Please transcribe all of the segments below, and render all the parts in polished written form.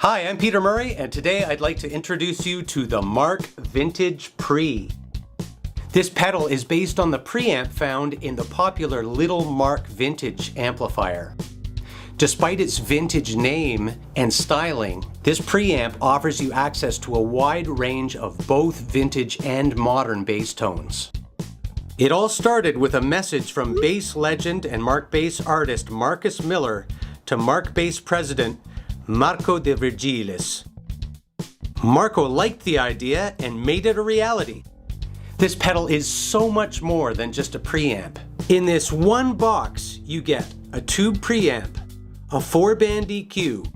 Hi, I'm Peter Murray, and today I'd like to introduce you to the Mark Vintage PRE. This pedal is based on the preamp found in the popular Little Mark Vintage amplifier. Despite its vintage name and styling, this preamp offers you access to a wide range of both vintage and modern bass tones. It all started with a message from bass legend and Markbass artist Marcus Miller to Markbass president Marco de Virgilis. Marco liked the idea and made it a reality. This pedal is so much more than just a preamp. In this one box, you get a tube preamp, a 4-band EQ,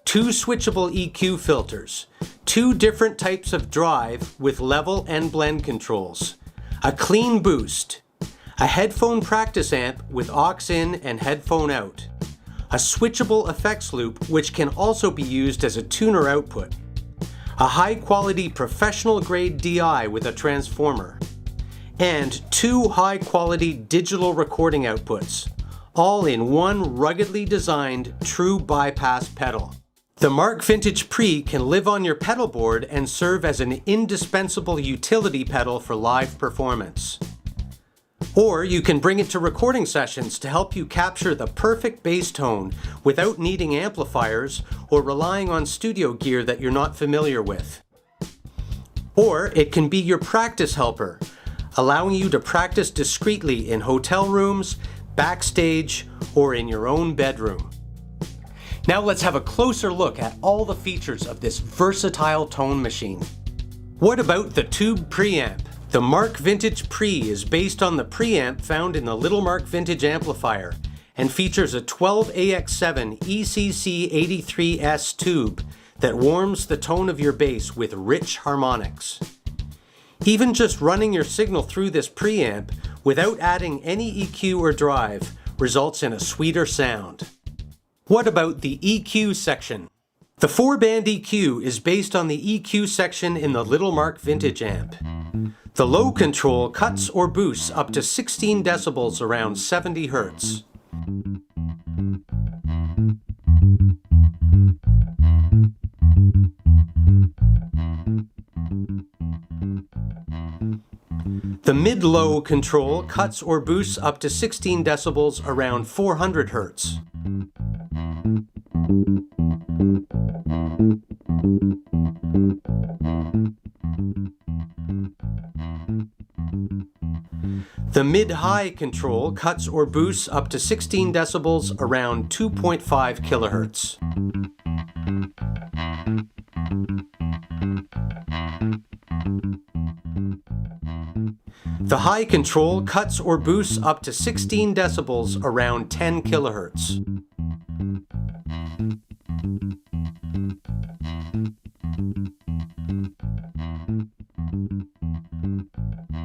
2 switchable EQ filters, 2 different types of drive with level and blend controls, a clean boost, a headphone practice amp with aux-in and headphone out, a switchable effects loop which can also be used as a tuner output, a high-quality professional-grade DI with a transformer, and 2 high-quality digital recording outputs, all in one ruggedly designed true bypass pedal. The Mark Vintage PRE can live on your pedal board and serve as an indispensable utility pedal for live performance. Or you can bring it to recording sessions to help you capture the perfect bass tone without needing amplifiers or relying on studio gear that you're not familiar with. Or it can be your practice helper, allowing you to practice discreetly in hotel rooms, backstage, or in your own bedroom. Now let's have a closer look at all the features of this versatile tone machine. What about the tube preamp? The Mark Vintage PRE is based on the preamp found in the Little Mark Vintage amplifier and features a 12AX7 ECC83S tube that warms the tone of your bass with rich harmonics. Even just running your signal through this preamp without adding any EQ or drive results in a sweeter sound. What about the EQ section? The 4-band EQ is based on the EQ section in the Little Mark Vintage amp. The low control cuts or boosts up to 16 decibels around 70 Hz. The mid-low control cuts or boosts up to 16 decibels around 400 Hz. The mid-high control cuts or boosts up to 16 decibels around 2.5 kHz. The high control cuts or boosts up to 16 decibels around 10 kHz.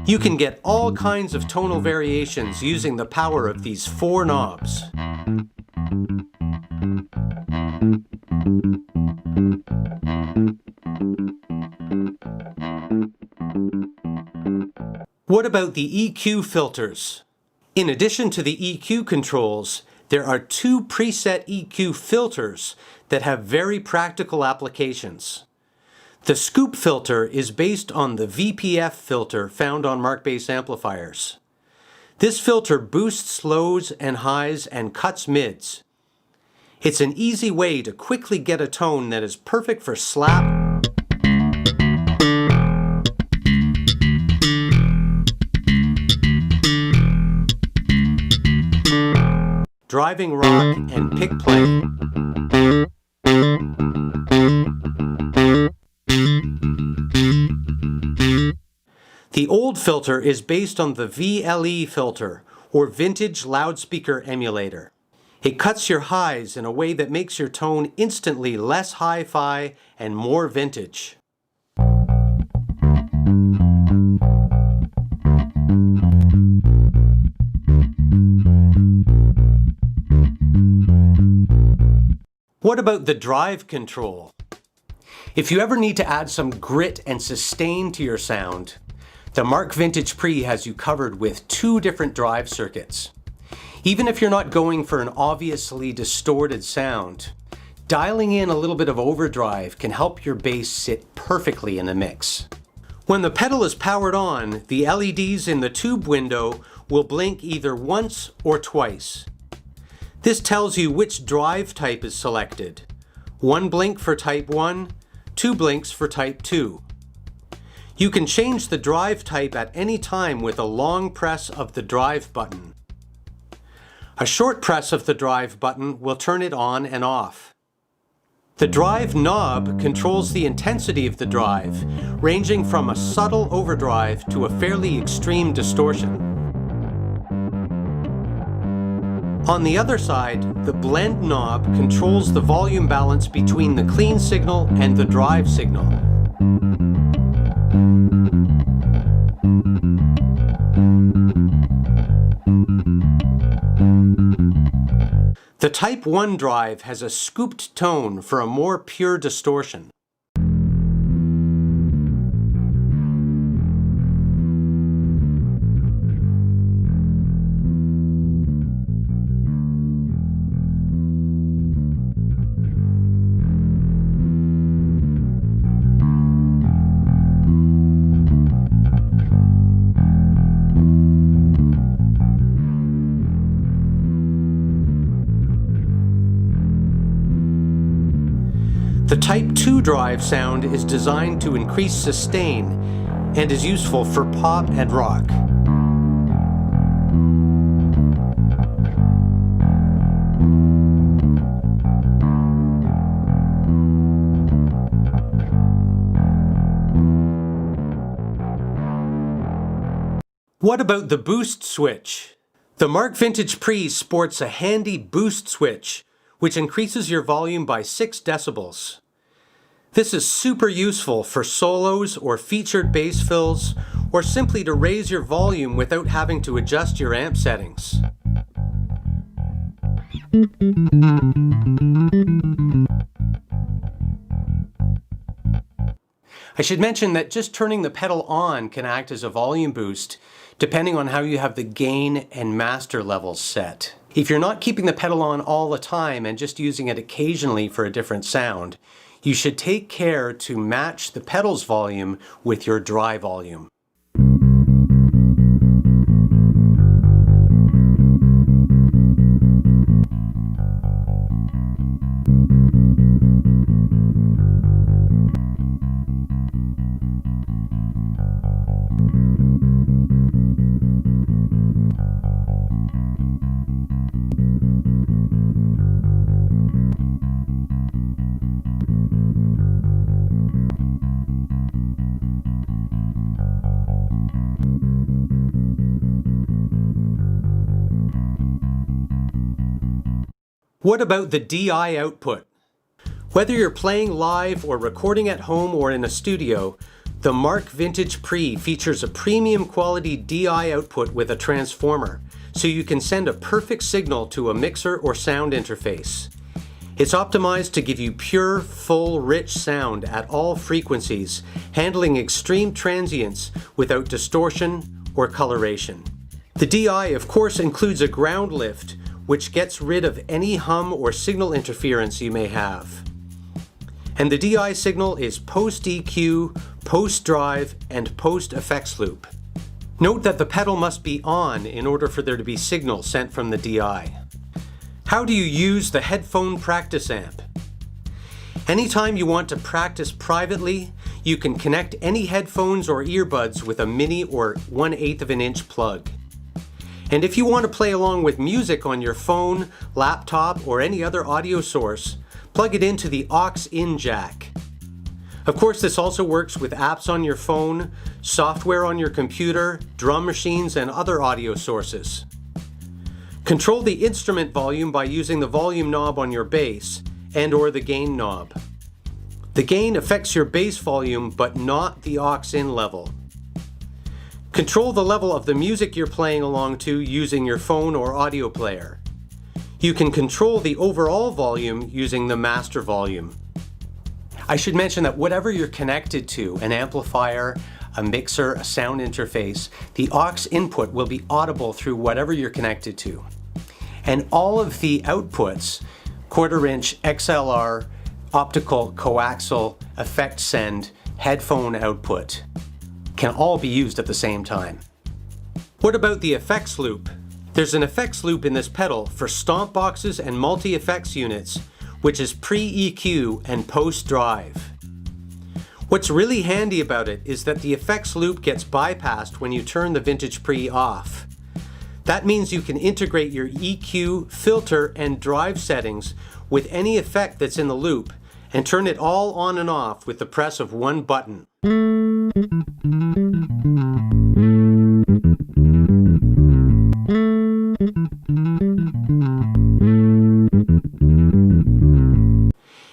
You can get all kinds of tonal variations using the power of these 4 knobs. What about the EQ filters? In addition to the EQ controls, there are 2 preset EQ filters that have very practical applications. The scoop filter is based on the VPF filter found on Markbass amplifiers. This filter boosts lows and highs and cuts mids. It's an easy way to quickly get a tone that is perfect for slap, driving rock, and pick playing. The old filter is based on the VLE filter, or Vintage Loudspeaker Emulator. It cuts your highs in a way that makes your tone instantly less hi-fi and more vintage. What about the drive control? If you ever need to add some grit and sustain to your sound, the Mark Vintage PRE has you covered with 2 different drive circuits. Even if you're not going for an obviously distorted sound, dialing in a little bit of overdrive can help your bass sit perfectly in the mix. When the pedal is powered on, the LEDs in the tube window will blink either once or twice. This tells you which drive type is selected. 1 blink for type 1, 2 blinks for type 2. You can change the drive type at any time with a long press of the drive button. A short press of the drive button will turn it on and off. The drive knob controls the intensity of the drive, ranging from a subtle overdrive to a fairly extreme distortion. On the other side, the blend knob controls the volume balance between the clean signal and the drive signal. The Type 1 drive has a scooped tone for a more pure distortion. The Type 2 drive sound is designed to increase sustain and is useful for pop and rock. What about the boost switch? The Mark Vintage Pre sports a handy boost switch, which increases your volume by 6 decibels. This is super useful for solos or featured bass fills, or simply to raise your volume without having to adjust your amp settings. I should mention that just turning the pedal on can act as a volume boost, depending on how you have the gain and master levels set. If you're not keeping the pedal on all the time and just using it occasionally for a different sound, you should take care to match the pedal's volume with your dry volume. What about the DI output? Whether you're playing live or recording at home or in a studio, the Mark Vintage Pre features a premium quality DI output with a transformer, so you can send a perfect signal to a mixer or sound interface. It's optimized to give you pure, full, rich sound at all frequencies, handling extreme transients without distortion or coloration. The DI, of course, includes a ground lift, which gets rid of any hum or signal interference you may have. And the DI signal is post-EQ, post-drive, and post-effects loop. Note that the pedal must be on in order for there to be signal sent from the DI. How do you use the headphone practice amp? Anytime you want to practice privately, you can connect any headphones or earbuds with a mini or 1/8 of an inch plug. And if you want to play along with music on your phone, laptop, or any other audio source, plug it into the aux-in jack. Of course, this also works with apps on your phone, software on your computer, drum machines, and other audio sources. Control the instrument volume by using the volume knob on your bass and/or the gain knob. The gain affects your bass volume, but not the aux-in level. Control the level of the music you're playing along to using your phone or audio player. You can control the overall volume using the master volume. I should mention that whatever you're connected to, an amplifier, a mixer, a sound interface, the aux input will be audible through whatever you're connected to. And all of the outputs 1/4-inch XLR optical coaxial effect send headphone output can all be used at the same time. What about the effects loop? There's an effects loop in this pedal for stomp boxes and multi-effects units, which is pre-EQ and post-drive. What's really handy about it is that the effects loop gets bypassed when you turn the Vintage Pre off. That means you can integrate your EQ, filter, and drive settings with any effect that's in the loop and turn it all on and off with the press of one button.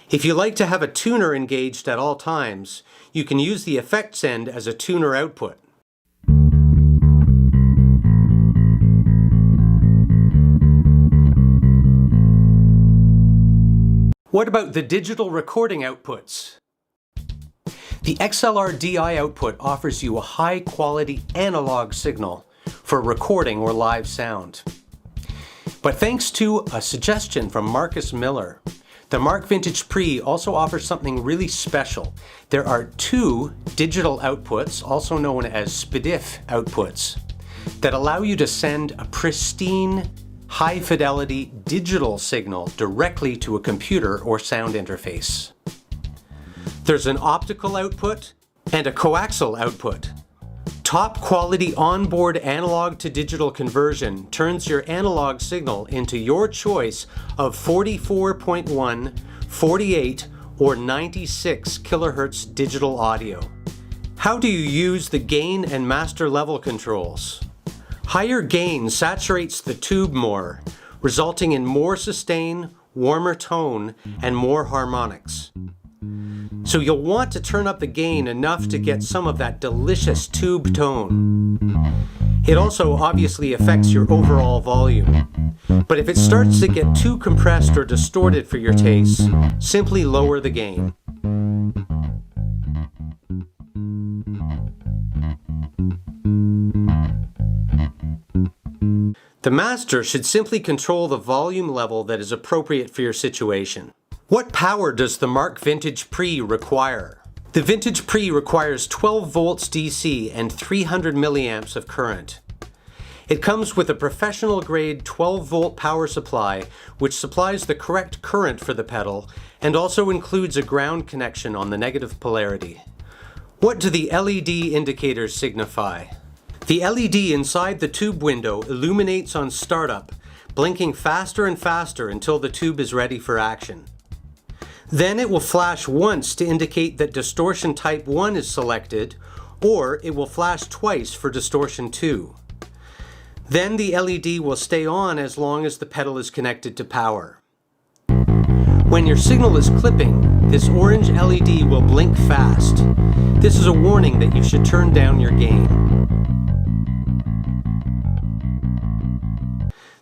If you like to have a tuner engaged at all times, you can use the effect send as a tuner output. What about the digital recording outputs? The XLR DI output offers you a high-quality analog signal for recording or live sound. But thanks to a suggestion from Marcus Miller, the Mark Vintage Pre also offers something really special. There are 2 digital outputs, also known as SPDIF outputs, that allow you to send a pristine, high-fidelity digital signal directly to a computer or sound interface. There's an optical output and a coaxial output. Top quality onboard analog to digital conversion turns your analog signal into your choice of 44.1, 48, or 96 kilohertz digital audio. How do you use the gain and master level controls? Higher gain saturates the tube more, resulting in more sustain, warmer tone, and more harmonics. So you'll want to turn up the gain enough to get some of that delicious tube tone. It also obviously affects your overall volume. But if it starts to get too compressed or distorted for your taste, simply lower the gain. The master should simply control the volume level that is appropriate for your situation. What power does the Mark Vintage Pre require? The Vintage Pre requires 12 volts DC and 300 milliamps of current. It comes with a professional-grade 12-volt power supply, which supplies the correct current for the pedal, and also includes a ground connection on the negative polarity. What do the LED indicators signify? The LED inside the tube window illuminates on startup, blinking faster and faster until the tube is ready for action. Then it will flash once to indicate that distortion type 1 is selected, or it will flash twice for distortion 2. Then the LED will stay on as long as the pedal is connected to power. When your signal is clipping, this orange LED will blink fast. This is a warning that you should turn down your gain.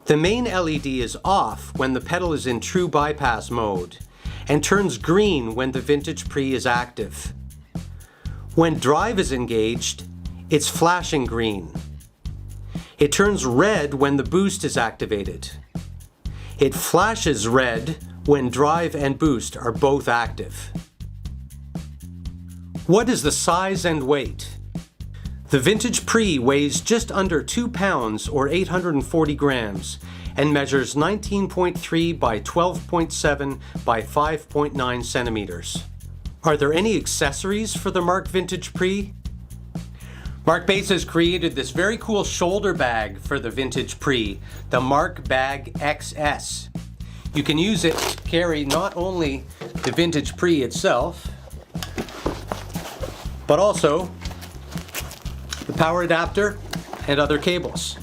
The main LED is off when the pedal is in true bypass mode, and turns green when the Vintage Pre is active. When drive is engaged, it's flashing green. It turns red when the boost is activated. It flashes red when drive and boost are both active. What is the size and weight? The Vintage Pre weighs just under 2 pounds or 840 grams and measures 19.3 by 12.7 by 5.9 centimeters. Are there any accessories for the Mark Vintage Pre? Markbass has created this very cool shoulder bag for the Vintage Pre, the Mark Bag XS. You can use it to carry not only the Vintage Pre itself, but also the power adapter and other cables.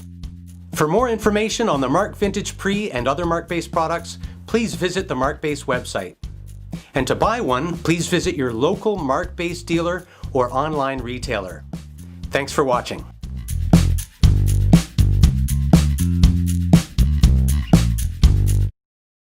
For more information on the Mark Vintage Pre and other Markbass products, please visit the Markbass website. And to buy one, please visit your local Markbass dealer or online retailer. Thanks for watching.